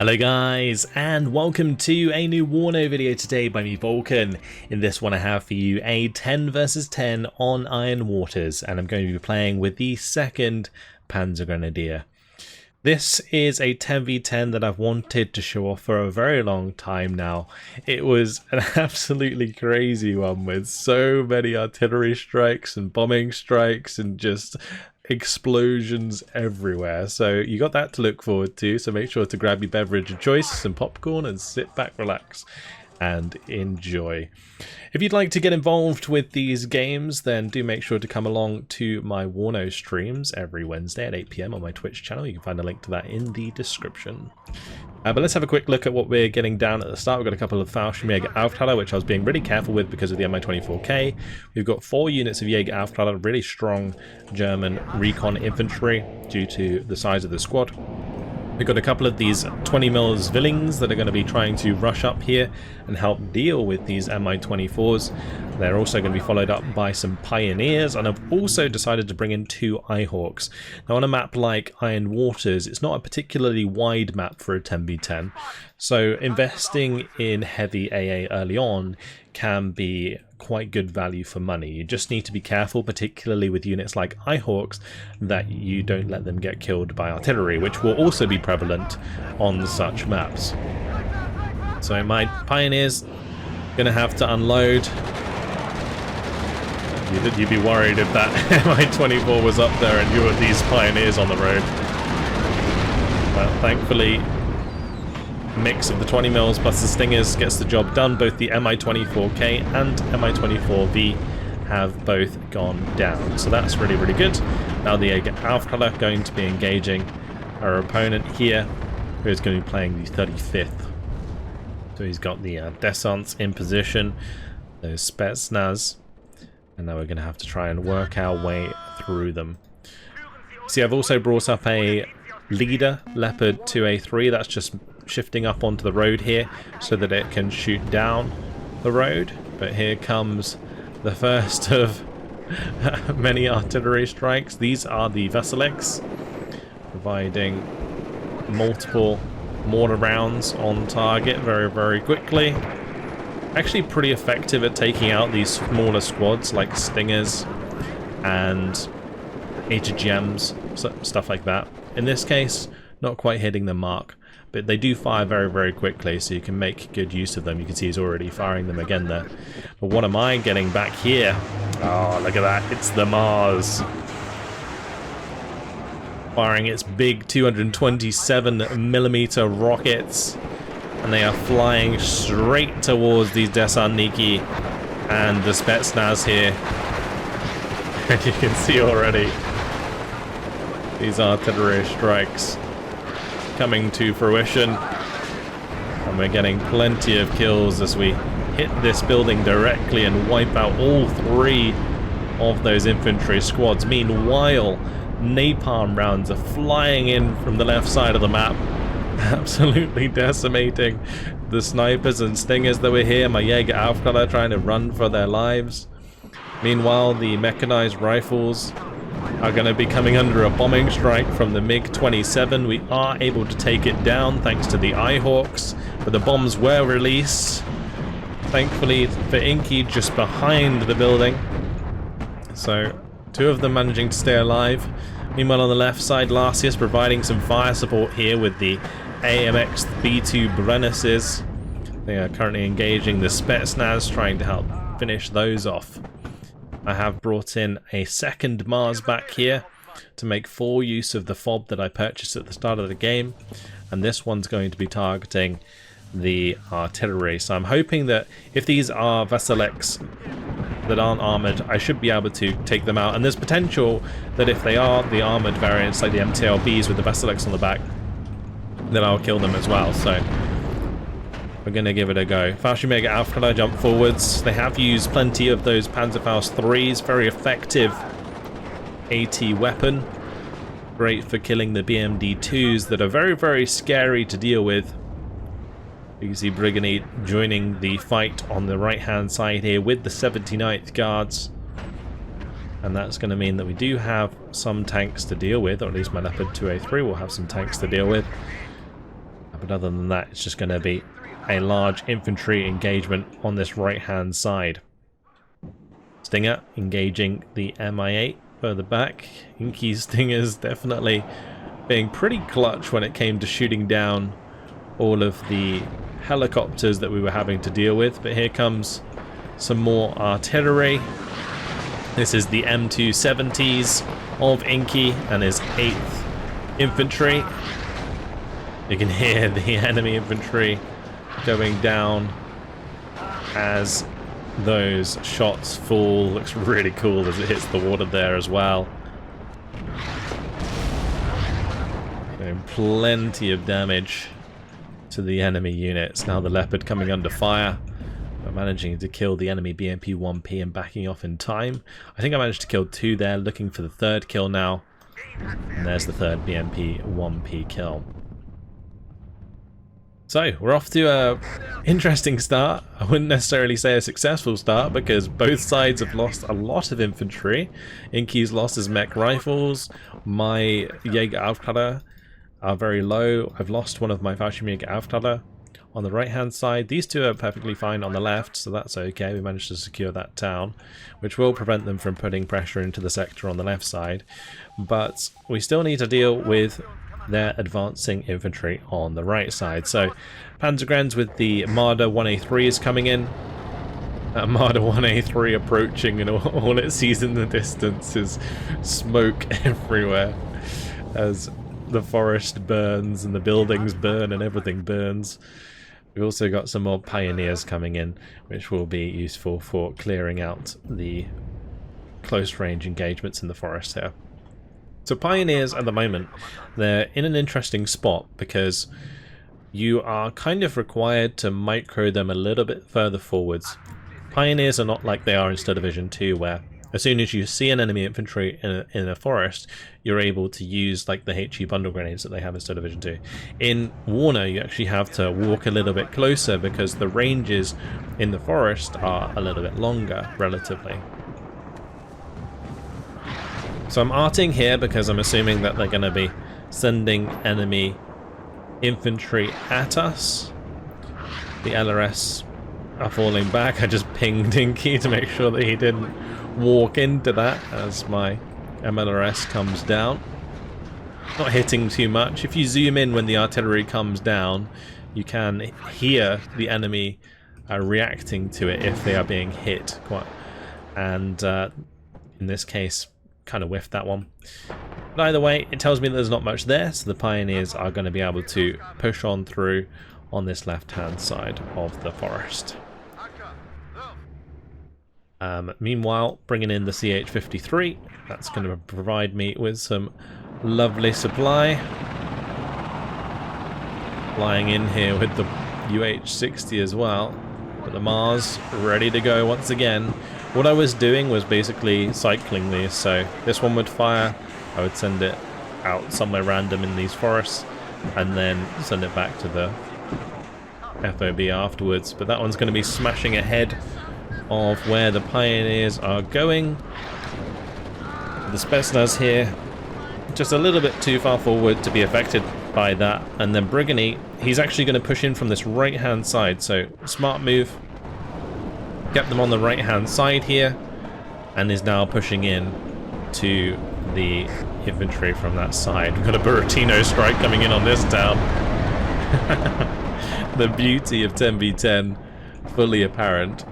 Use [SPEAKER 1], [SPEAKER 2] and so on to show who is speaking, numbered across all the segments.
[SPEAKER 1] Hello guys, and welcome to a new WARNO video today by me, Vulcan. In this one I have for you a 10 versus 10 on Iron Waters, and I'm going to be playing with the second Panzergrenadier. This is a 10v10 that I've wanted to show off for a very long time now. It was an absolutely crazy one with so many artillery strikes and bombing strikes and just explosions everywhere. So you got that to look forward to, so make sure to grab your beverage of choice, some popcorn, and sit back, relax and enjoy. If you'd like to get involved with these games, then do make sure to come along to my WARNO streams every Wednesday at 8 PM on my Twitch channel. You can find a link to that in the description. But let's have a quick look at what we're getting down at the start. We've got a couple of VulcanHDGaming, which I was being really careful with because of the Mi-24K. We've got 4 units of VulcanHDGaming, really strong German recon infantry due to the size of the squad. We've got a couple of these 20mm Zwillings that are going to be trying to rush up here and help deal with these Mi-24s. They're also going to be followed up by some Pioneers, and I've also decided to bring in 2 Ihawks. Now on a map like Iron Waters, it's not a particularly wide map for a 10v10, so investing in heavy AA early on can be quite good value for money. You just need to be careful, particularly with units like Ihawks, that you don't let them get killed by artillery, which will also be prevalent on such maps. So my Pioneers gonna have to unload. You'd be worried if that Mi-24 was up there and you were these Pioneers on the road. But thankfully, mix of the 20mm plus the Stingers gets the job done. Both the Mi-24K and Mi-24V have both gone down, so that's really, really good. Now the VulcanHDGaming going to be engaging our opponent here, who is going to be playing the 35th. So he's got the descents in position, those Spetsnaz, and now we're going to have to try and work our way through them. See, I've also brought up a leader, Leopard 2A3, that's just shifting up onto the road here so that it can shoot down the road. But here comes the first of many artillery strikes. These are the Veselix, providing multiple mortar rounds on target very, very quickly. Actually pretty effective at taking out these smaller squads like Stingers and HGMs, stuff like that. In this case, not quite hitting the mark, but they do fire very, very quickly, so you can make good use of them. You can see he's already firing them again there. But what am I getting back here? Oh, look at that. It's the Mars. Firing its big 227mm rockets. And they are flying straight towards these Desantniki and the Spetsnaz here. And you can see already these artillery strikes coming to fruition, and we're getting plenty of kills as we hit this building directly and wipe out all 3 of those infantry squads. Meanwhile, napalm rounds are flying in from the left side of the map, absolutely decimating the snipers and Stingers that were here. My VulcanHDGaming trying to run for their lives. Meanwhile, the mechanized rifles are going to be coming under a bombing strike from the MiG-27. We are able to take it down thanks to the Ihawks, but the bombs were released, thankfully for Inky, just behind the building. So 2 of them managing to stay alive. Meanwhile on the left side, Larsius providing some fire support here with the AMX B2 Brennesses. They are currently engaging the Spetsnaz, trying to help finish those off. I have brought in a second Mars back here to make full use of the fob that I purchased at the start of the game, and this one's going to be targeting the artillery. So I'm hoping that if these are Veselix that aren't armoured, I should be able to take them out, and there's potential that if they are the armoured variants like the MTLBs with the Veselix on the back, then I'll kill them as well. So we're going to give it a go. VulcanHDGaming jump forwards. They have used plenty of those Panzerfaust 3s. Very effective AT weapon. Great for killing the BMD2s that are very, very scary to deal with. You can see Brigade joining the fight on the right-hand side here with the 79th Guards. And that's going to mean that we do have some tanks to deal with, or at least my Leopard 2A3 will have some tanks to deal with. But other than that, it's just going to be a large infantry engagement on this right-hand side. Stinger engaging the Mi-8 further back. Inky's Stingers definitely being pretty clutch when it came to shooting down all of the helicopters that we were having to deal with. But here comes some more artillery. This is the M270s of Inky and his 8th Infantry. You can hear the enemy infantry going down as those shots fall. Looks really cool as it hits the water there as well. Doing plenty of damage to the enemy units. Now the Leopard coming under fire, but managing to kill the enemy BMP-1P and backing off in time. I think I managed to kill 2 there, looking for the 3rd kill now. And there's the 3rd BMP-1P kill. So, we're off to a interesting start. I wouldn't necessarily say a successful start because both sides have lost a lot of infantry. Inky's lost his mech rifles. My Jägeraufkläder are very low. I've lost one of my Fallschirmjägeraufkläder on the right-hand side. These 2 are perfectly fine on the left, so that's okay. We managed to secure that town, which will prevent them from putting pressure into the sector on the left side. But we still need to deal with their advancing infantry on the right side. So Panzergrenadiers with the Marder 1A3 is coming in. Marder 1A3 approaching, and all it sees in the distance is smoke everywhere as the forest burns and the buildings burn and everything burns. We've also got some more Pioneers coming in, which will be useful for clearing out the close range engagements in the forest here. So Pioneers at the moment, they're in an interesting spot because you are kind of required to micro them a little bit further forwards. Pioneers are not like they are in Star Division 2, where as soon as you see an enemy infantry in a forest, you're able to use like the HE bundle grenades that they have in Star Division 2. In WARNO, you actually have to walk a little bit closer because the ranges in the forest are a little bit longer, relatively. So I'm arting here because I'm assuming that they're going to be sending enemy infantry at us. The LRS are falling back. I just pinged Inky to make sure that he didn't walk into that as my MLRS comes down. Not hitting too much. If you zoom in when the artillery comes down, you can hear the enemy reacting to it if they are being hit. And in this case, kind of whiffed that one. But either way, it tells me that there's not much there, so the Pioneers are going to be able to push on through on this left-hand side of the forest. Meanwhile, bringing in the CH-53, that's going to provide me with some lovely supply. Flying in here with the UH-60 as well, but the Mars ready to go once again. What I was doing was basically cycling these, so this one would fire, I would send it out somewhere random in these forests, and then send it back to the FOB afterwards. But that one's going to be smashing ahead of where the Pioneers are going. The Spetsnaz here, just a little bit too far forward to be affected by that. And then Brigany, he's actually going to push in from this right-hand side, so smart move. Get them on the right-hand side here, and is now pushing in to the infantry from that side. We've got a Buratino strike coming in on this town. The beauty of 10v10 fully apparent.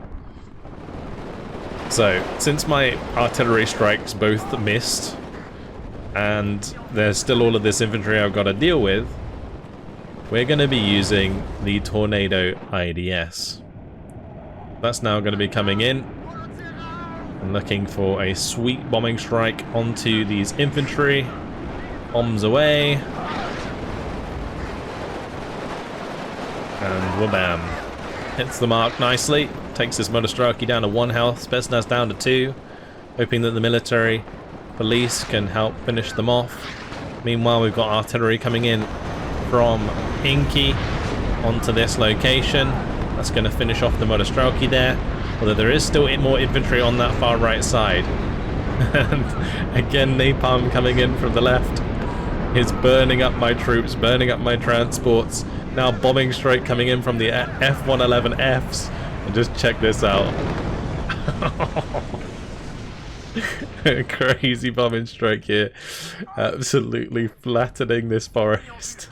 [SPEAKER 1] So, since my artillery strikes both missed, and there's still all of this infantry I've got to deal with, we're going to be using the Tornado IDS. That's now going to be coming in and looking for a sweet bombing strike onto these infantry. Bombs away. And wha-bam. Hits the mark nicely. Takes this Motostraki down to 1 health. Spetsnaz down to 2. Hoping that the military police can help finish them off. Meanwhile, we've got artillery coming in from Inky onto this location. That's going to finish off the Motostraki there, although there is still more infantry on that far right side. And again, napalm coming in from the left is burning up my troops, burning up my transports, now bombing strike coming in from the F-111Fs. And just check this out. Crazy bombing strike here. Absolutely flattening this forest.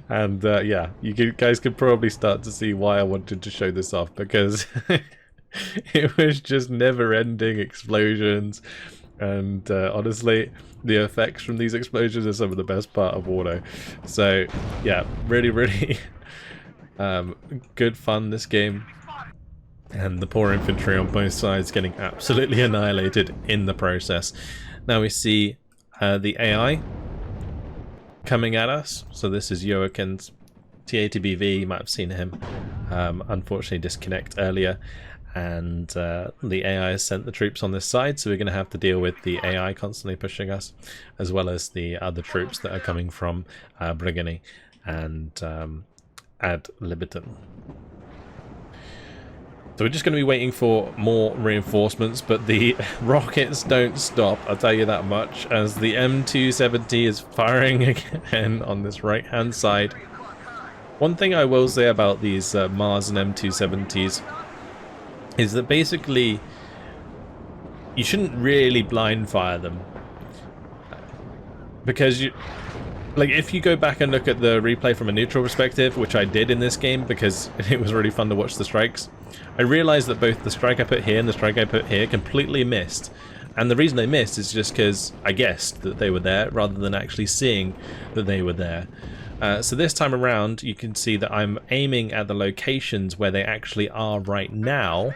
[SPEAKER 1] And yeah, guys could probably start to see why I wanted to show this off, because it was just never-ending explosions. And honestly, the effects from these explosions are some of the best part of WARNO. So yeah, really, really good fun, this game. And the poor infantry on both sides getting absolutely annihilated in the process. Now we see the AI coming at us. So this is Eugen's TATBV. You might have seen him unfortunately disconnect earlier. And the AI has sent the troops on this side, so we're going to have to deal with the AI constantly pushing us, as well as the other troops that are coming from Briggany and Ad Libitum. So we're just going to be waiting for more reinforcements, but the rockets don't stop, I'll tell you that much, as the M270 is firing again on this right-hand side. One thing I will say about these Mars and M270s is that basically you shouldn't really blind fire them, because if you go back and look at the replay from a neutral perspective, which I did in this game because it was really fun to watch the strikes, I realized that both the strike I put here and the strike I put here completely missed. And the reason they missed is just because I guessed that they were there rather than actually seeing that they were there. So this time around, you can see that I'm aiming at the locations where they actually are right now,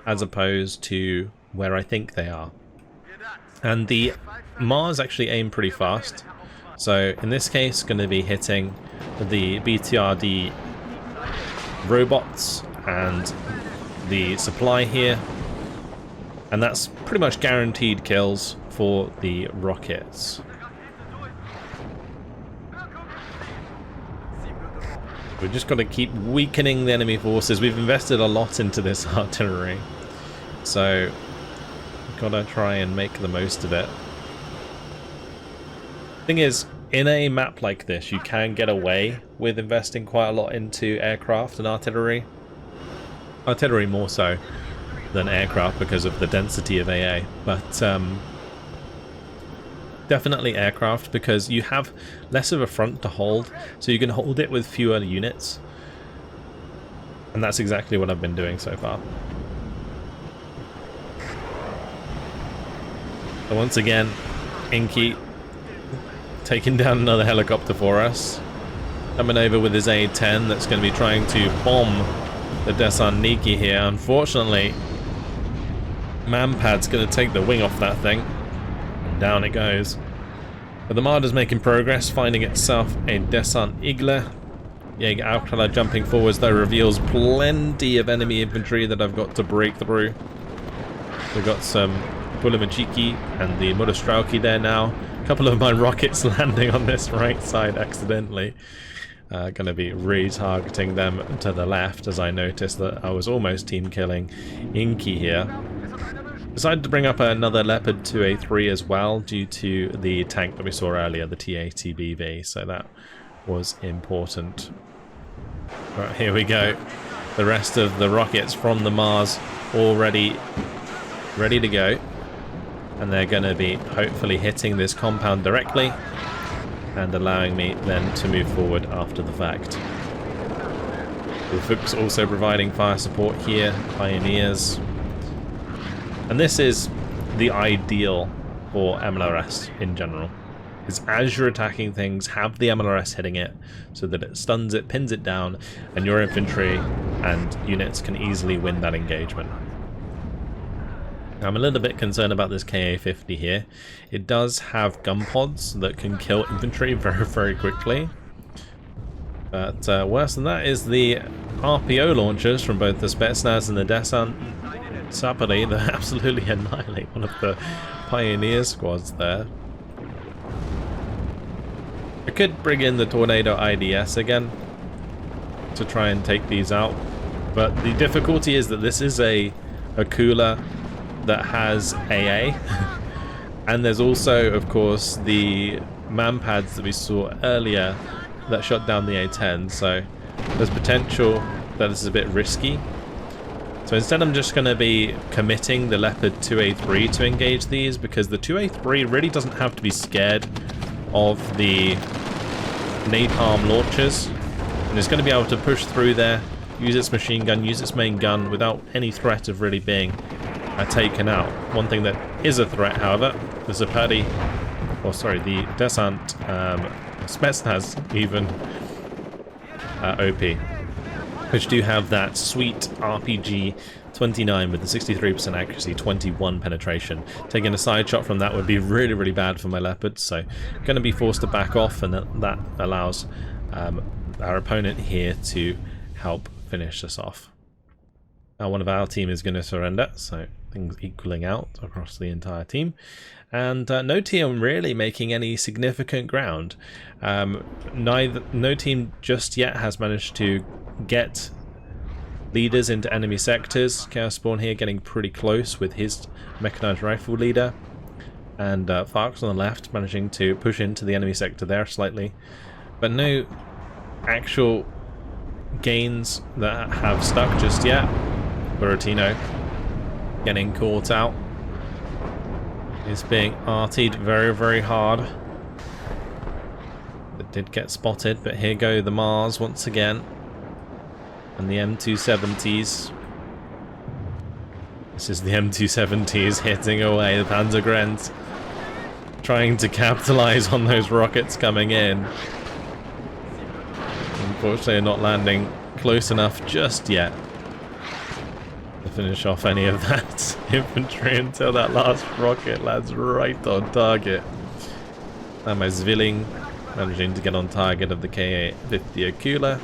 [SPEAKER 1] as opposed to where I think they are. And the Mars actually aim pretty fast. So in this case, going to be hitting the BTRD robots and the supply here. And that's pretty much guaranteed kills for the rockets. We're just got to keep weakening the enemy forces. We've invested a lot into this artillery, so we've got to try and make the most of it. Thing is, in a map like this, you can get away with investing quite a lot into aircraft and artillery. Artillery more so than aircraft because of the density of AA, but definitely aircraft, because you have less of a front to hold, so you can hold it with fewer units, and that's exactly what I've been doing so far. So once again, Inky taking down another helicopter for us, coming over with his A-10 that's going to be trying to bomb the Desarniki here. Unfortunately, Manpad's going to take the wing off that thing, and down it goes. But the Marder's making progress, finding itself a Desant Igle. Jaeger Alcala jumping forwards though reveals plenty of enemy infantry that I've got to break through. We've got some Pulimachiki and the Mudostrauki there now. A couple of my rockets landing on this right side accidentally. Going to be retargeting them to the left, as I noticed that I was almost team killing Inky here. Decided to bring up another Leopard 2A3 as well, due to the tank that we saw earlier, the TATBV, so that was important. Right, here we go. The rest of the rockets from the Mars already ready to go, and they're going to be hopefully hitting this compound directly and allowing me then to move forward after the fact. The Fuchs also providing fire support here, Pioneers. And this is the ideal for MLRS in general. Is as you're attacking things, have the MLRS hitting it so that it stuns it, pins it down, and your infantry and units can easily win that engagement. I'm a little bit concerned about this KA-50 here. It does have gun pods that can kill infantry very, very quickly. But worse than that is the RPO launchers from both the Spetsnaz and the Desant Sapari that absolutely annihilate one of the Pioneer squads there. I could bring in the Tornado IDS again to try and take these out, but the difficulty is that this is a cooler that has AA, and there's also, of course, the Manpads that we saw earlier that shot down the A10, so there's potential that this is a bit risky. So instead I'm just going to be committing the Leopard 2A3 to engage these, because the 2A3 really doesn't have to be scared of the napalm launchers, and it's going to be able to push through there, use its machine gun, use its main gun without any threat of really being taken out. One thing that is a threat, however, the Zapadi, or sorry, the Desant Spetsnaz even OP, which do have that sweet RPG 29 with the 63% accuracy, 21 penetration. Taking a side shot from that would be really, really bad for my Leopards, so going to be forced to back off, and that allows our opponent here to help finish us off. Now one of our team is going to surrender, so things equaling out across the entire team. And no team really making any significant ground. No team just yet has managed to get leaders into enemy sectors. Chaos Spawn here getting pretty close with his mechanized rifle leader, and Farks on the left managing to push into the enemy sector there slightly, but no actual gains that have stuck just yet. Buratino getting caught out. He's being artied very, very hard. It did get spotted, but here go the Mars once again. And the M270s. This is the M270s hitting away the Panzergrenadiers, trying to capitalize on those rockets coming in. Unfortunately, not landing close enough just yet to finish off any of that infantry until that last rocket lands right on target. And my Zwilling managing to get on target of the Ka-50 Akula.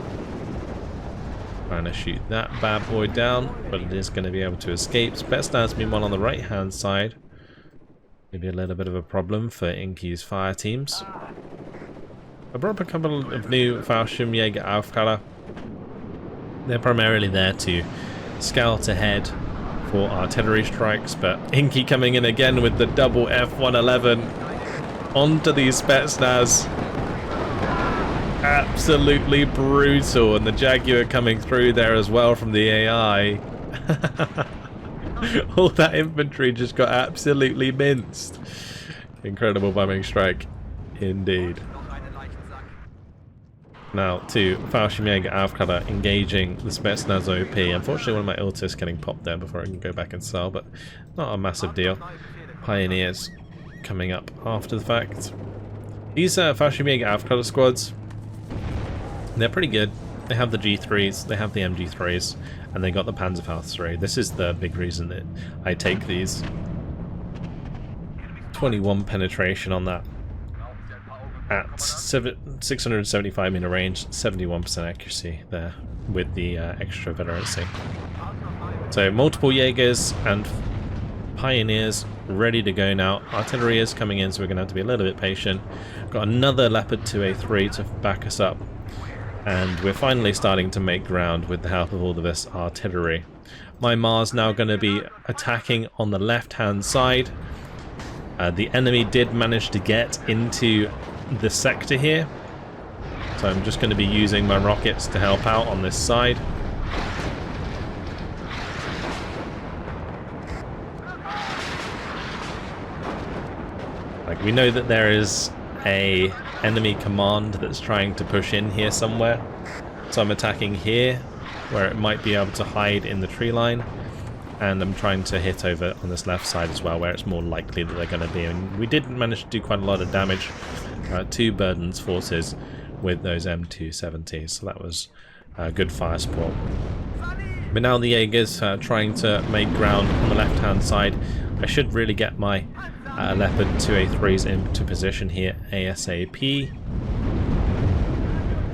[SPEAKER 1] Trying to shoot that bad boy down, but it is going to be able to escape. Spetsnaz meanwhile on the right hand side. Maybe a little bit of a problem for Inky's fire teams. I brought up a couple of new Fallschirmjäger Aufklärer. They're primarily there to scout ahead for artillery strikes, but Inky coming in again with the double F111 onto these Spetsnaz. Absolutely brutal, and the Jaguar coming through there as well from the AI. All that infantry just got absolutely minced. Incredible bombing strike indeed. Now to Fallschirmjäger Aufklärer engaging the Spetsnaz OP. Unfortunately one of my ultists getting popped there before I can go back and sell, but not a massive deal. Pioneers coming up after the fact. These Fallschirmjäger Aufklärer squads, they're pretty good. They have the G3s, they have the MG3s, and they got the Panzerfaust 3. This is the big reason that I take these. 21 penetration on that. At 675 meter range, 71% accuracy there with the extra veterancy. So multiple Jaegers and Pioneers ready to go now. Artillery is coming in, so we're going to have to be a little bit patient. Got another Leopard 2A3 to back us up. And we're finally starting to make ground with the help of all of this artillery. My Mars now going to be attacking on the left-hand side. The enemy did manage to get into the sector here, so I'm just going to be using my rockets to help out on this side. Like, we know that there is a enemy command that's trying to push in here somewhere, so I'm attacking here where it might be able to hide in the tree line, and I'm trying to hit over on this left side as well where it's more likely that they're going to be. And we did manage to do quite a lot of damage to Burden's forces with those M270s, so that was good fire support. But now the Jaegers trying to make ground on the left hand side. I should really get my Leopard 2A3s into position here ASAP.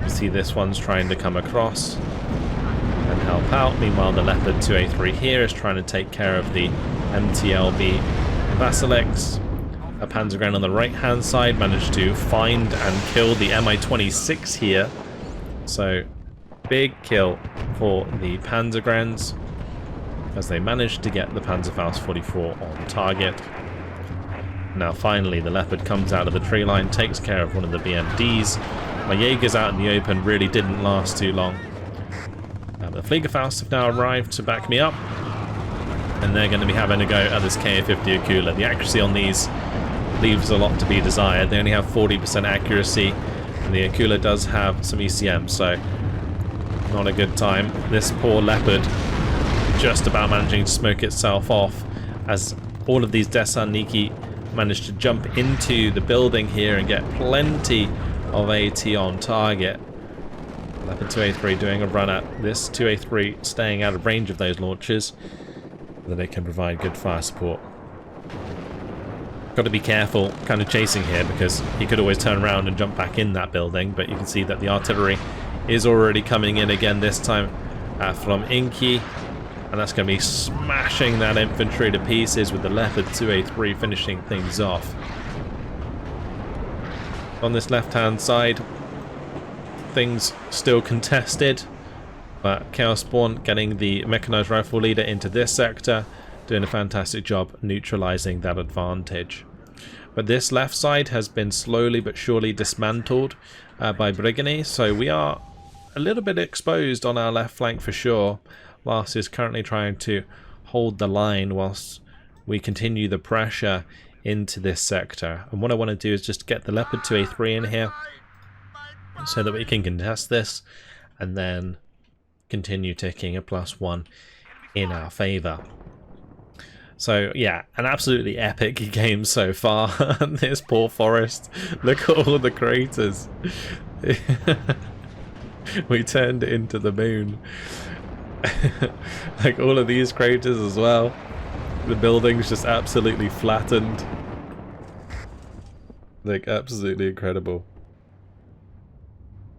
[SPEAKER 1] You see this one's trying to come across and help out. Meanwhile the Leopard 2A3 here is trying to take care of the MTLB Basilics. A Panzergrenadier on the right hand side managed to find and kill the Mi-26 here. So big kill for the Panzergrenadiers as they managed to get the Panzerfaust 44 on target. Now finally the Leopard comes out of the tree line, takes care of one of the BMDs, My Jaegers out in the open really didn't last too long. The Fliegerfaust have now arrived to back me up, and they're going to be having a go at this Ka-50 Akula. The accuracy on these leaves a lot to be desired. They only have 40% accuracy, and the Akula does have some ECM, so not a good time. This poor Leopard just about managing to smoke itself off as all of these Desaniki managed to jump into the building here and get plenty of AT on target. Leopard 2A3 doing a run at this 2A3, staying out of range of those launchers so that it can provide good fire support. Got to be careful kind of chasing here because he could always turn around and jump back in that building, but you can see that the artillery is already coming in again, this time from Inky, and that's going to be smashing that infantry to pieces with the Leopard 2A3 finishing things off. On this left hand side, things still contested, but Chaos Spawn getting the mechanized rifle leader into this sector, doing a fantastic job neutralizing that advantage. But this left side has been slowly but surely dismantled by Brigany, so we are a little bit exposed on our left flank for sure. Lars is currently trying to hold the line whilst we continue the pressure into this sector. And what I want to do is just get the Leopard 2A3 in here so that we can contest this and then continue taking a +1 in our favour. So yeah, an absolutely epic game so far. This poor forest, look at all the craters. We turned it into the moon. Like all of these craters as well. The building's just absolutely flattened. Like absolutely incredible.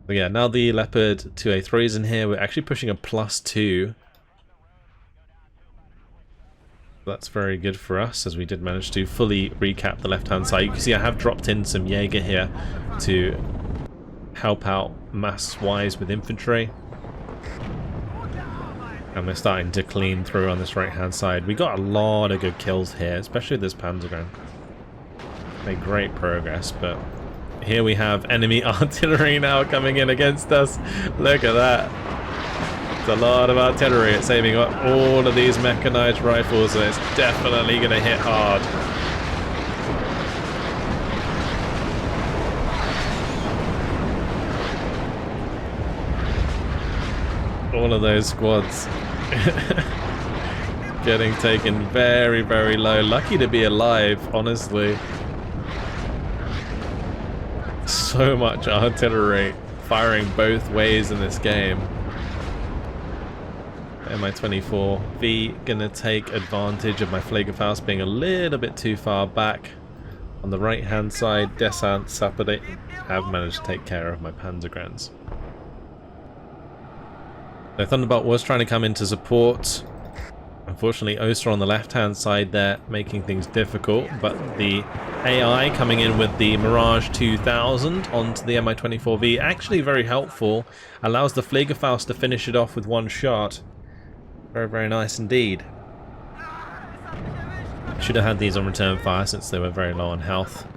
[SPEAKER 1] But yeah, now the Leopard 2A3 is in here. We're actually pushing a +2. That's very good for us, as we did manage to fully recap the left-hand side. You can see I have dropped in some Jaeger here to help out mass-wise with infantry. And we're starting to clean through on this right-hand side. We got a lot of good kills here, especially this Panzergrenadier. Made great progress, but here we have enemy artillery now coming in against us. Look at that. It's a lot of artillery. It's aiming up all of these mechanized rifles, and it's definitely going to hit hard. All of those squads getting taken very, very low. Lucky to be alive, honestly. So much artillery firing both ways in this game. Mi-24V gonna take advantage of my Fliegerfaust being a little bit too far back. On the right hand side, Descent Sapade have managed to take care of my Panzergrenadiers. So Thunderbolt was trying to come in to support. Unfortunately, Oster on the left-hand side there, making things difficult, but the AI coming in with the Mirage 2000 onto the Mi-24V, actually very helpful, allows the Fliegerfaust to finish it off with one shot. Very, very nice indeed. Should have had these on return fire since they were very low on health.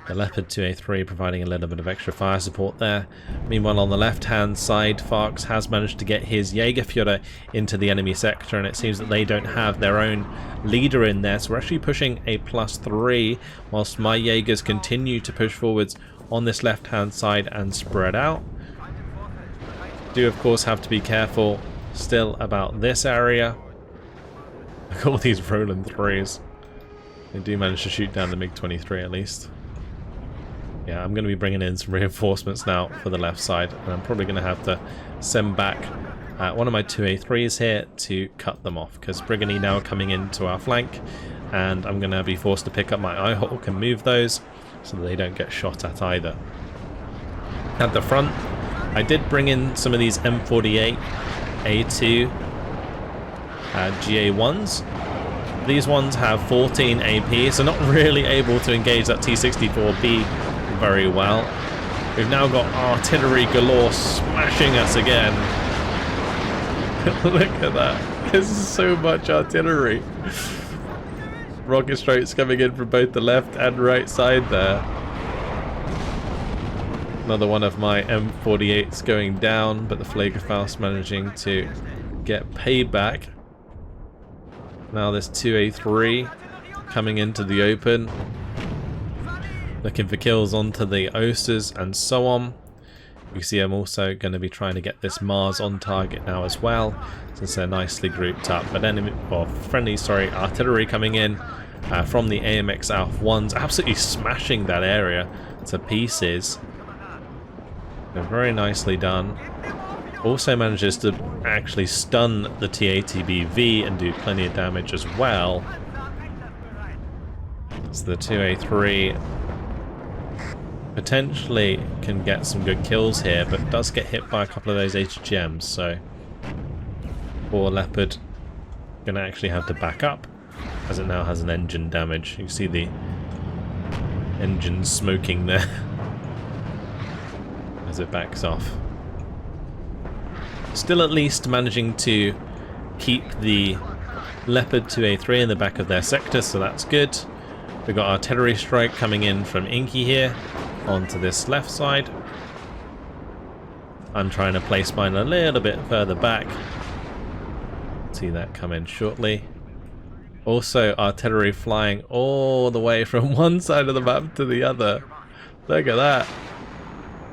[SPEAKER 1] The Leopard 2A3 providing a little bit of extra fire support there. Meanwhile, on the left-hand side, Farks has managed to get his Jägerführer into the enemy sector, and it seems that they don't have their own leader in there. So we're actually pushing a +3, whilst my Jaegers continue to push forwards on this left-hand side and spread out. Do, of course, have to be careful still about this area. Look at all these Roland 3s. They do manage to shoot down the MiG-23 at least. Yeah, I'm going to be bringing in some reinforcements now for the left side, and I'm probably going to have to send back one of my 2A3s here to cut them off, because Brigany now coming into our flank, and I'm going to be forced to pick up my Eyehawk and move those so that they don't get shot at either. At the front, I did bring in some of these M48 A2 GA1s. These ones have 14 AP, so not really able to engage that T-64B very well. We've now got artillery galore smashing us again. Look at that. There's so much artillery. Rocket strokes coming in from both the left and right side there. Another one of my M48s going down, but the Fliegerfaust managing to get payback. Now this 2A3 coming into the open, looking for kills onto the Osters and so on. You see I'm also going to be trying to get this Mars on target now as well, since they're nicely grouped up. But enemy, or friendly, sorry, artillery coming in from the AMX Alpha 1s, absolutely smashing that area to pieces. They're very nicely done. Also manages to actually stun the TATBV and do plenty of damage as well. So the 2A3 potentially can get some good kills here, but does get hit by a couple of those HGMs, so poor Leopard gonna actually have to back up, as it now has an engine damage. You see the engine smoking there as it backs off. Still at least managing to keep the Leopard 2A3 in the back of their sector, so that's good. We've got artillery strike coming in from Inky here onto this left side. I'm trying to place mine a little bit further back. See that come in shortly. Also artillery flying all the way from one side of the map to the other. Look at that.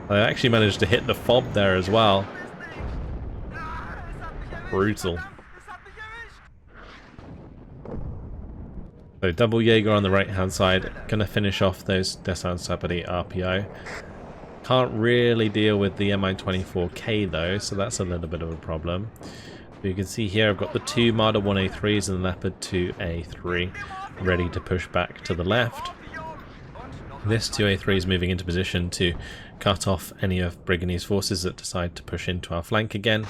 [SPEAKER 1] I actually managed to hit the fob there as well. Brutal. So double Jaeger on the right hand side, gonna finish off those Descent Sapadi RPO. Can't really deal with the Mi-24K though, so that's a little bit of a problem. But you can see here I've got the two Marder 1A3s and the Leopard 2A3 ready to push back to the left. This 2A3 is moving into position to cut off any of Briganese forces that decide to push into our flank again.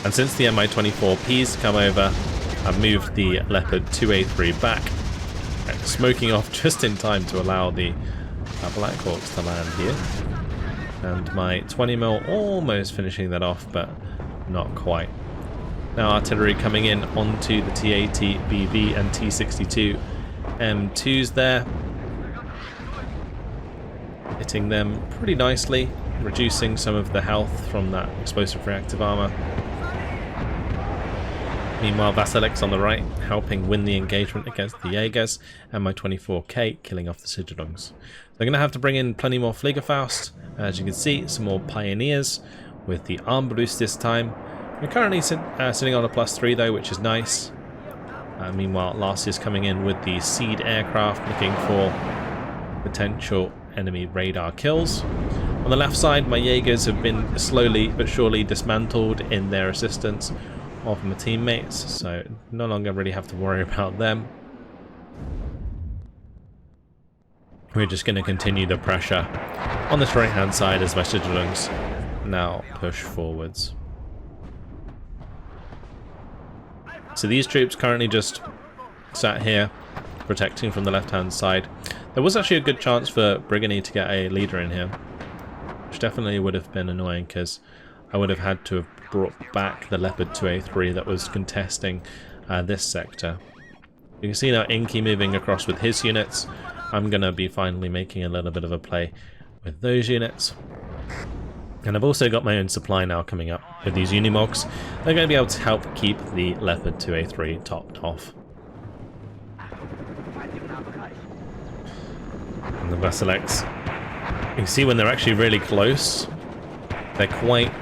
[SPEAKER 1] And since the Mi-24Ps come over, I've moved the Leopard 2A3 back, smoking off just in time to allow the Black Hawks to land here. And my 20mm almost finishing that off, but not quite. Now artillery coming in onto the TATBV and T62 M2s there. Hitting them pretty nicely, reducing some of the health from that explosive reactive armor. Meanwhile, Vasilix on the right, helping win the engagement against the Jaegers, and my 24K killing off the Sigilungs. They're going to have to bring in plenty more Fliegerfaust. As you can see, some more Pioneers with the arm boost this time. We're currently sitting on a +3 though, which is nice. Meanwhile, Larcia's coming in with the Seed aircraft, looking for potential enemy radar kills. On the left side, my Jaegers have been slowly but surely dismantled in their assistance of my teammates, so no longer really have to worry about them. We're just going to continue the pressure on this right hand side as my Sigilungs now push forwards. So these troops currently just sat here protecting from the left hand side. There was actually a good chance for Brigany to get a leader in here, which definitely would have been annoying because I would have had to have brought back the Leopard 2A3 that was contesting this sector. You can see now Inky moving across with his units. I'm going to be finally making a little bit of a play with those units. And I've also got my own supply now coming up with these Unimogs. They're going to be able to help keep the Leopard 2A3 topped off. And the Vasilix, you can see when they're actually really close, they're quite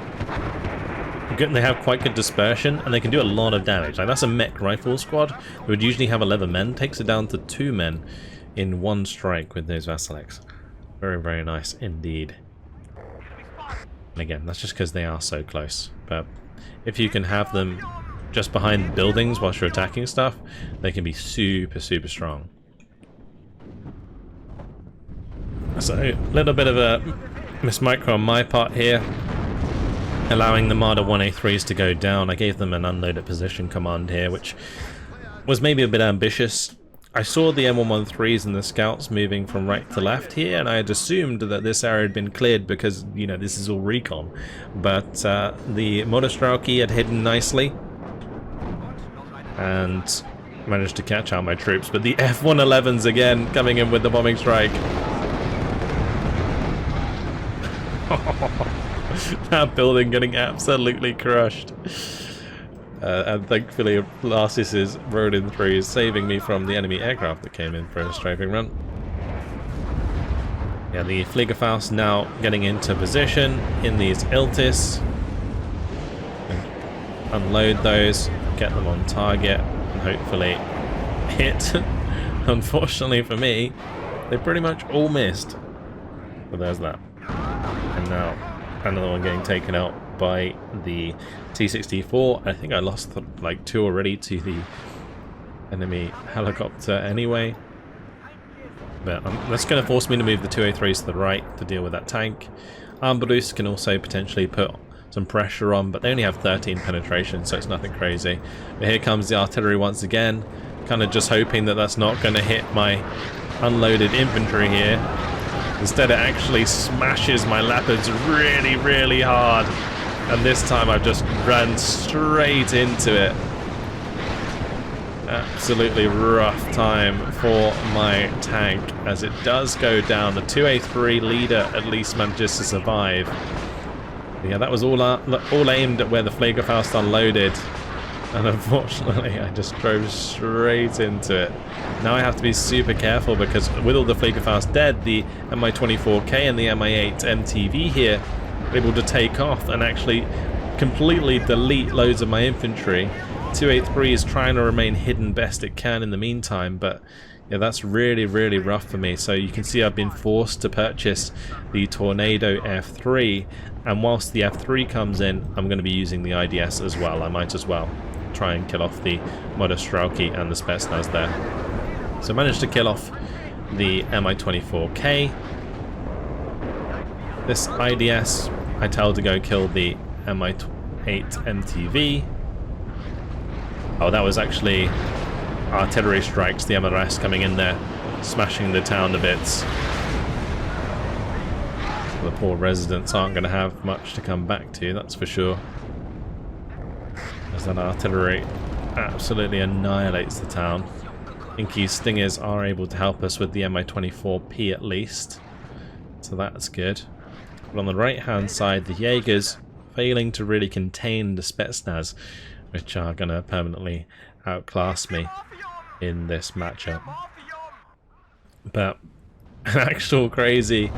[SPEAKER 1] good, and they have quite good dispersion, and they can do a lot of damage. Like that's a mech rifle squad who would usually have 11 men, takes it down to 2 men in one strike with those Vasilix. Very, very nice indeed. And again, that's just because they are so close. But if you can have them just behind buildings whilst you're attacking stuff, they can be super, super strong. So a little bit of a mismicro on my part here, allowing the Marder 1A3s to go down. I gave them an unloaded position command here, which was maybe a bit ambitious. I saw the M113s and the scouts moving from right to left here, and I had assumed that this area had been cleared because, you know, this is all recon. But the Motostrauki had hidden nicely and managed to catch out my troops. But the F111s again coming in with the bombing strike. That building getting absolutely crushed. And thankfully Larsis' rode in through, saving me from the enemy aircraft that came in for a strafing run. Yeah, the Fliegerfaust now getting into position in these Iltis. And unload those, get them on target, and hopefully hit. Unfortunately for me, they pretty much all missed. But there's that. And now another one getting taken out by the T-64. I think I lost like 2 already to the enemy helicopter anyway. But that's going to force me to move the 203s to the right to deal with that tank. Armbrust can also potentially put some pressure on, but they only have 13 penetration, so it's nothing crazy. But here comes the artillery once again. Kind of just hoping that that's not going to hit my unloaded infantry here. Instead it actually smashes my Leopards really, really hard. And this time I've just ran straight into it. Absolutely rough time for my tank as it does go down. The 2A3 leader at least manages to survive. But yeah, that was all aimed at where the Fliegerfaust unloaded. And unfortunately I just drove straight into it. Now I have to be super careful because with all the Fliegerfaust dead, the Mi-24K and the Mi-8 MTV here are able to take off and actually completely delete loads of my infantry. 2A3 is trying to remain hidden best it can in the meantime, but yeah, that's really, really rough for me. So you can see I've been forced to purchase the Tornado F3, and whilst the F3 comes in, I'm going to be using the IDS as well. I might as well try and kill off the Modostrauki and the Spetsnaz there. So I managed to kill off the Mi-24K. This IDS I tell to go kill the Mi-8 MTV. Oh, that was actually artillery strikes, the MRS coming in there, smashing the town to bits. The poor residents aren't going to have much to come back to, that's for sure. As that artillery absolutely annihilates the town. Inky's Stingers are able to help us with the Mi-24P at least, so that's good. But on the right hand side, the Jaegers failing to really contain the Spetsnaz, which are going to permanently outclass me in this matchup. But an actual crazy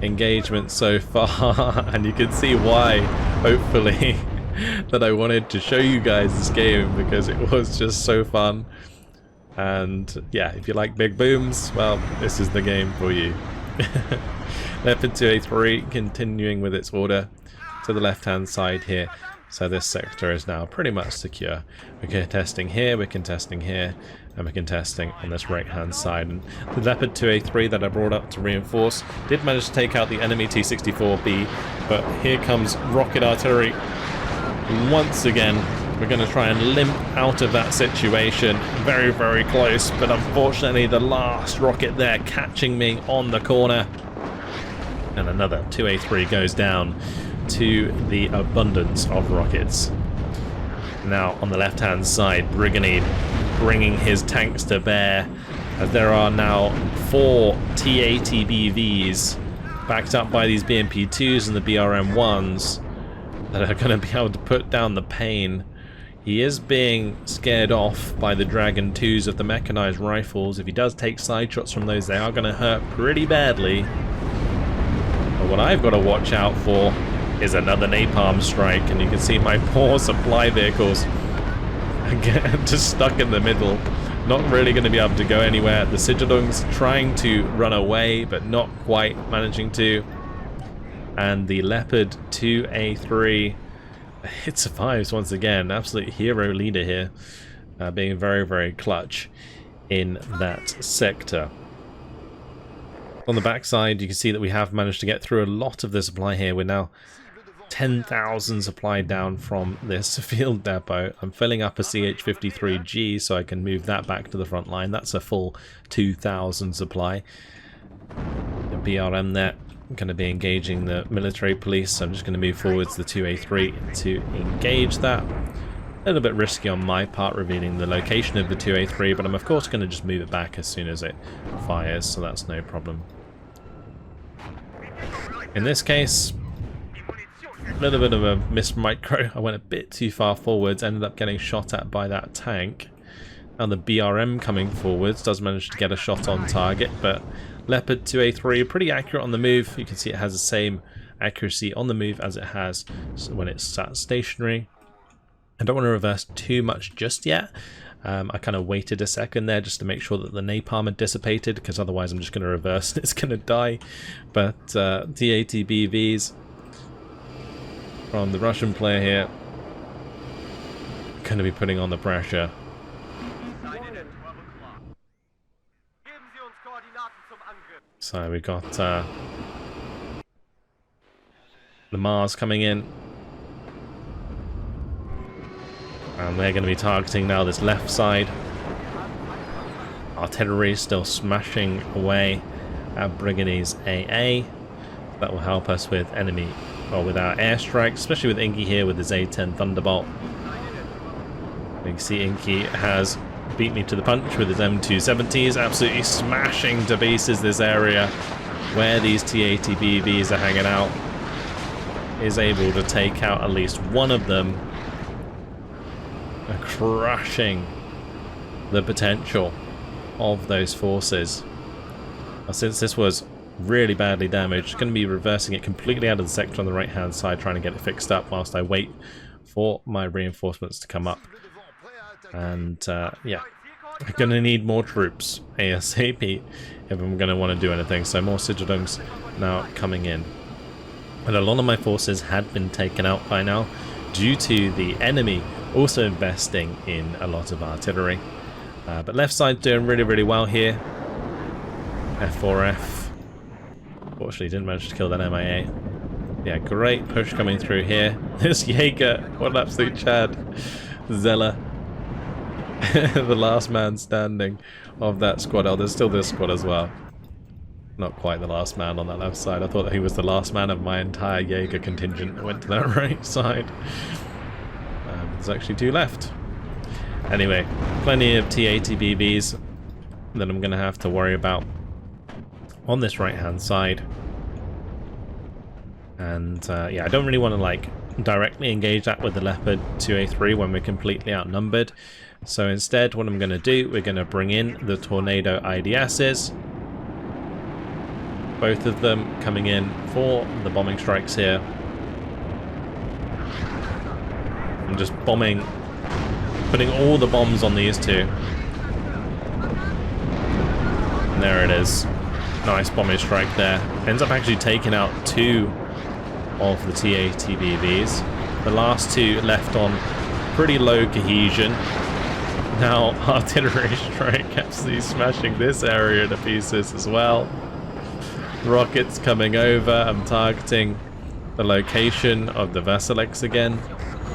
[SPEAKER 1] engagement so far, and you can see why, hopefully, that I wanted to show you guys this game, because it was just so fun. And yeah, if you like big booms, well, this is the game for you. Leopard 2A3 continuing with its order to the left hand side here. So this sector is now pretty much secure. We're contesting here, we're contesting here, and we're contesting on this right hand side. And the Leopard 2A3 that I brought up to reinforce did manage to take out the enemy T-64B, but here comes rocket artillery once again. We're going to try and limp out of that situation. Very, very close, but unfortunately the last rocket there catching me on the corner. And another 2A3 goes down to the abundance of rockets. Now on the left hand side, Brigade bringing his tanks to bear, as there are now 4 T-80BVs backed up by these BMP-2s and the BRM-1s that are going to be able to put down the pain. He is being scared off by the Dragon 2s of the mechanized rifles. If he does take side shots from those, they are going to hurt pretty badly. But what I've got to watch out for is another napalm strike, and you can see my poor supply vehicles again just stuck in the middle, not really going to be able to go anywhere. The Sigelung's trying to run away, but not quite managing to. And the Leopard 2A3, it survives once again. Absolute hero leader here, being very, very clutch in that sector. On the backside, you can see that we have managed to get through a lot of the supply here. We're now 10,000 supply down from this field depot. I'm filling up a CH-53G so I can move that back to the front line. That's a full 2,000 supply. The BRM there going to be engaging the military police, so I'm just going to move forwards the 2A3 to engage that. A little bit risky on my part revealing the location of the 2A3, but I'm of course going to just move it back as soon as it fires, so that's no problem. In this case, A little bit of a missed micro. I went a bit too far forwards, ended up getting shot at by that tank. Now the BRM coming forwards does manage to get a shot on target, but Leopard 2A3 pretty accurate on the move. You can see it has the same accuracy on the move as it has when it's sat stationary. I don't want to reverse too much just yet. I kind of waited a second there just to make sure that the napalm had dissipated, because otherwise I'm just going to reverse and it's going to die. But TATBVs from the Russian player here going to be putting on the pressure. So we got the Mars coming in, and they're going to be targeting now this left side. Artillery still smashing away at Brigades AA. That will help us with enemy, or with our airstrikes, especially with Inky here with his A10 Thunderbolt. You can see Inky has beat me to the punch with his M270s, absolutely smashing to pieces this area where these TATBVs are hanging out. Is able to take out at least one of them, crushing the potential of those forces. Now, since this was really badly damaged, going to be reversing it completely out of the sector on the right hand side, trying to get it fixed up whilst I wait for my reinforcements to come up. And yeah, I'm going to need more troops ASAP if I'm going to want to do anything. So more Sigildungs now coming in. And a lot of my forces had been taken out by now due to the enemy also investing in a lot of artillery. But left side doing really well here. F4F. Fortunately didn't manage to kill that MIA. Yeah, great push coming through here. This Jaeger, what an absolute Chad. Zella. The last man standing of that squad. Oh, there's still this squad as well. Not quite the last man on that left side. I thought that he was the last man of my entire Jaeger contingent that went to that right side. There's actually two left. Anyway, plenty of TATBVs that I'm going to have to worry about on this right hand side. And yeah, I don't really want to like directly engage that with the Leopard 2A3 when we're completely outnumbered. So instead, what I'm going to do, we're going to bring in the Tornado IDSs. Both of them coming in for the bombing strikes here. I'm just bombing, putting all the bombs on these two. And there it is. Nice bombing strike there. Ends up actually taking out two of the TATBVs. The last two left on pretty low cohesion. Now artillery strike absolutely smashing this area to pieces as well. Rockets coming over. I'm targeting the location of the Vasileks again,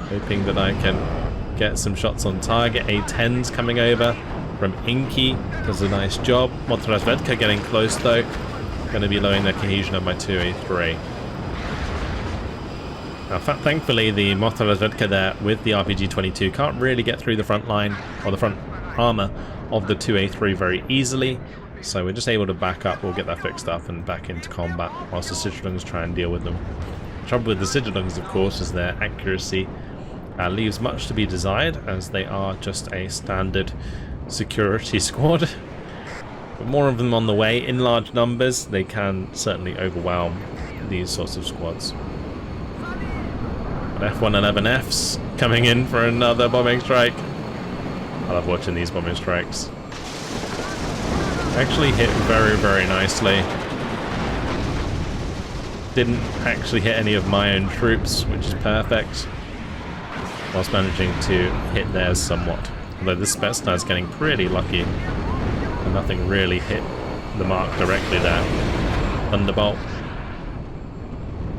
[SPEAKER 1] hoping that I can get some shots on target. A10's coming over from Inky, does a nice job. Motorazvedka getting close though. Going to be lowering the cohesion of my 2A3. Now, thankfully, the Motorazvedka there with the RPG-22 can't really get through the front line or the front armor of the 2A3 very easily. So we're just able to back up, we'll get that fixed up and back into combat whilst the Sigildungs try and deal with them. The trouble with the Sigildungs, of course, is their accuracy leaves much to be desired, as they are just a standard security squad. But more of them on the way in large numbers, they can certainly overwhelm these sorts of squads. But F111Fs coming in for another bombing strike. I love watching these bombing strikes. Actually hit very nicely. Didn't actually hit any of my own troops, which is perfect, whilst managing to hit theirs somewhat. Although this Spetsnaz is getting pretty lucky, and nothing really hit the mark directly there. Thunderbolt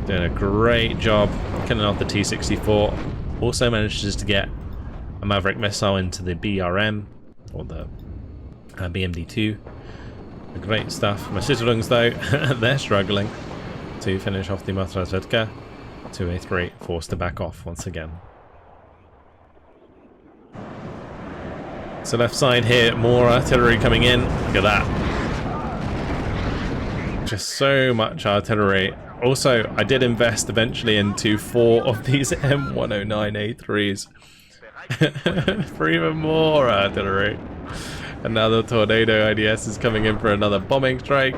[SPEAKER 1] doing a great job killing off the T-64. Also manages to get a Maverick missile into the BRM, or the BMD-2. Great stuff. My Sigildungs though, they're struggling to finish off the Motorazvedka. 2A3 forced to back off once again. So left side here, more artillery coming in. Look at that. Just so much artillery Also, I did invest eventually into 4 of these M109A3s for even more artillery. And now the Tornado IDS is coming in for another bombing strike.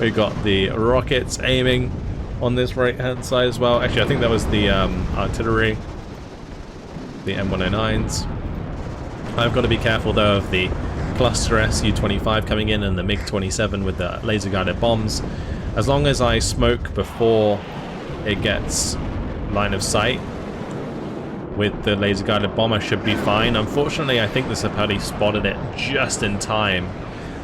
[SPEAKER 1] We've got the rockets aiming on this right-hand side as well. Actually, I think that was the artillery, the M109s. I've got to be careful though of the cluster Su-25 coming in and the MiG-27 with the laser-guided bombs. As long as I smoke before it gets line of sight with the laser-guided bomb, I should be fine. Unfortunately, I think the Sapati spotted it just in time,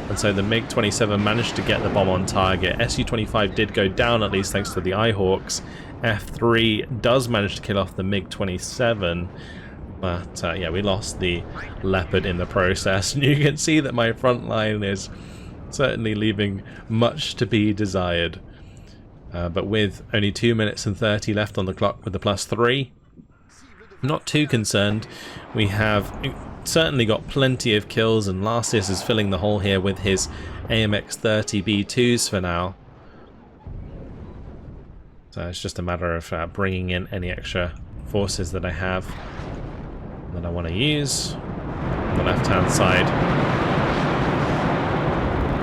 [SPEAKER 1] and so the MiG-27 managed to get the bomb on target. Su-25 did go down, at least thanks to the Ihawks. F3 does manage to kill off the MiG-27, but yeah, we lost the Leopard in the process. And you can see that my front line is certainly leaving much to be desired. But with only 2 minutes and 30 left on the clock with the +3, not too concerned. We have certainly got plenty of kills, and Larsius is filling the hole here with his AMX-30B2s for now. So it's just a matter of bringing in any extra forces that I have that I want to use. On the left-hand side,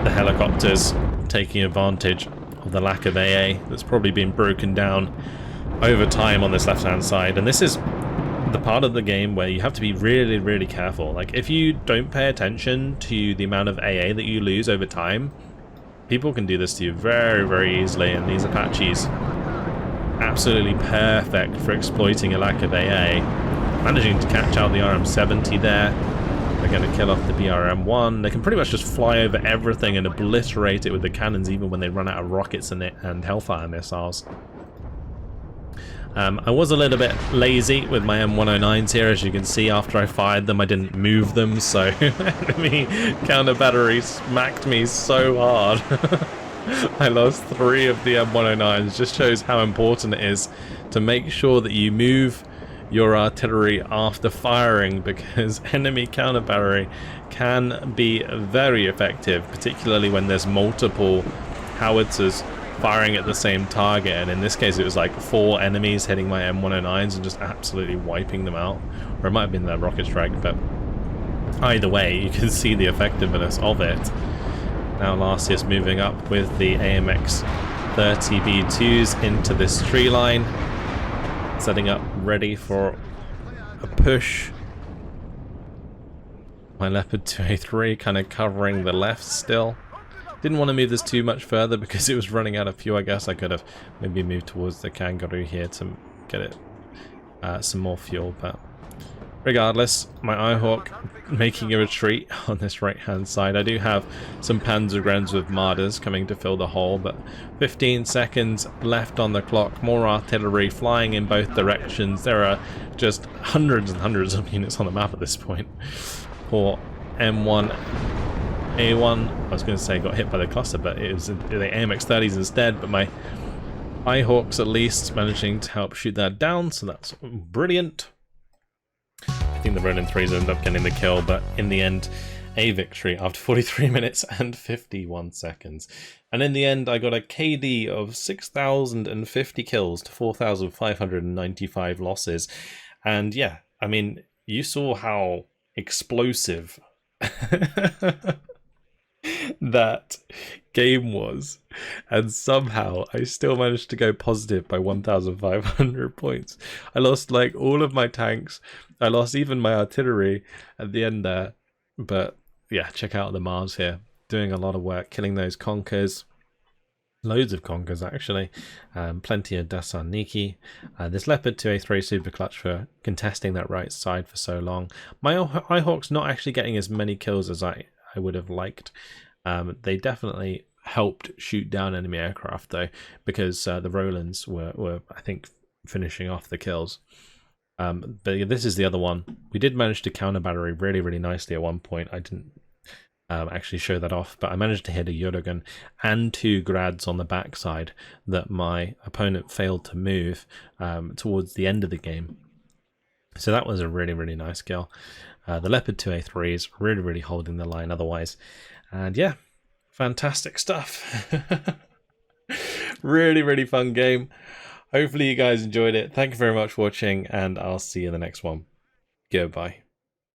[SPEAKER 1] the helicopters taking advantage of the lack of AA that's probably been broken down over time on this left-hand side. And this is the part of the game where you have to be really, really careful. Like, if you don't pay attention to the amount of AA that you lose over time, people can do this to you very, very easily, and these Apaches absolutely perfect for exploiting a lack of AA. Managing to catch out the RM-70 there. They're going to kill off the BRM-1. They can pretty much just fly over everything and obliterate it with the cannons, even when they run out of rockets and Hellfire missiles. I was a little bit lazy with my M109s here. As you can see, after I fired them, I didn't move them, so enemy counter battery smacked me so hard. I lost 3 of the M109s. Just shows how important it is to make sure that you move your artillery after firing, because enemy counter battery can be very effective, particularly when there's multiple howitzers firing at the same target. And in this case it was like 4 enemies hitting my M109s and just absolutely wiping them out, or it might have been the rocket strike, but either way you can see the effectiveness of it. Now Larsius moving up with the AMX 30B2s into this tree line, setting up ready for a push. My Leopard 2A3 kind of covering the left still. Didn't want to move this too much further because it was running out of fuel. I guess I could have maybe moved towards the Kangaroo here to get it some more fuel, but regardless, my Ihawk making a retreat on this right hand side. I do have some Panzergrenadiers with Martyrs coming to fill the hole, but 15 seconds left on the clock. More artillery flying in both directions. There are just hundreds and hundreds of units on the map at this point. Poor M1A1, I was going to say got hit by the cluster, but it was the AMX-30s instead. But my Ihawks at least managing to help shoot that down, so that's brilliant. I think the Ronin 3s ended up getting the kill, but in the end, a victory after 43 minutes and 51 seconds. And in the end, I got a KD of 6,050 kills to 4,595 losses. And yeah, I mean, you saw how explosive that game was, and somehow I still managed to go positive by 1,500 points. I lost like all of my tanks, I lost even my artillery at the end there, but yeah, check out the Mars here, doing a lot of work, killing those Conkers, loads of Conkers actually, plenty of Dasar Niki. This Leopard 2A3 super clutch for contesting that right side for so long. My Ihawk's not actually getting as many kills as I would have liked. They definitely helped shoot down enemy aircraft though, because the Rolands were I think finishing off the kills. But yeah, this is the other one. We did manage to counter battery really, really nicely at one point. I didn't actually show that off, but I managed to hit a Eugen and 2 Grads on the backside that my opponent failed to move towards the end of the game. So that was a really, really nice kill. The Leopard 2A3 is really, really holding the line otherwise. And yeah, fantastic stuff. Really, really fun game. Hopefully you guys enjoyed it. Thank you very much for watching, and I'll see you in the next one. Goodbye.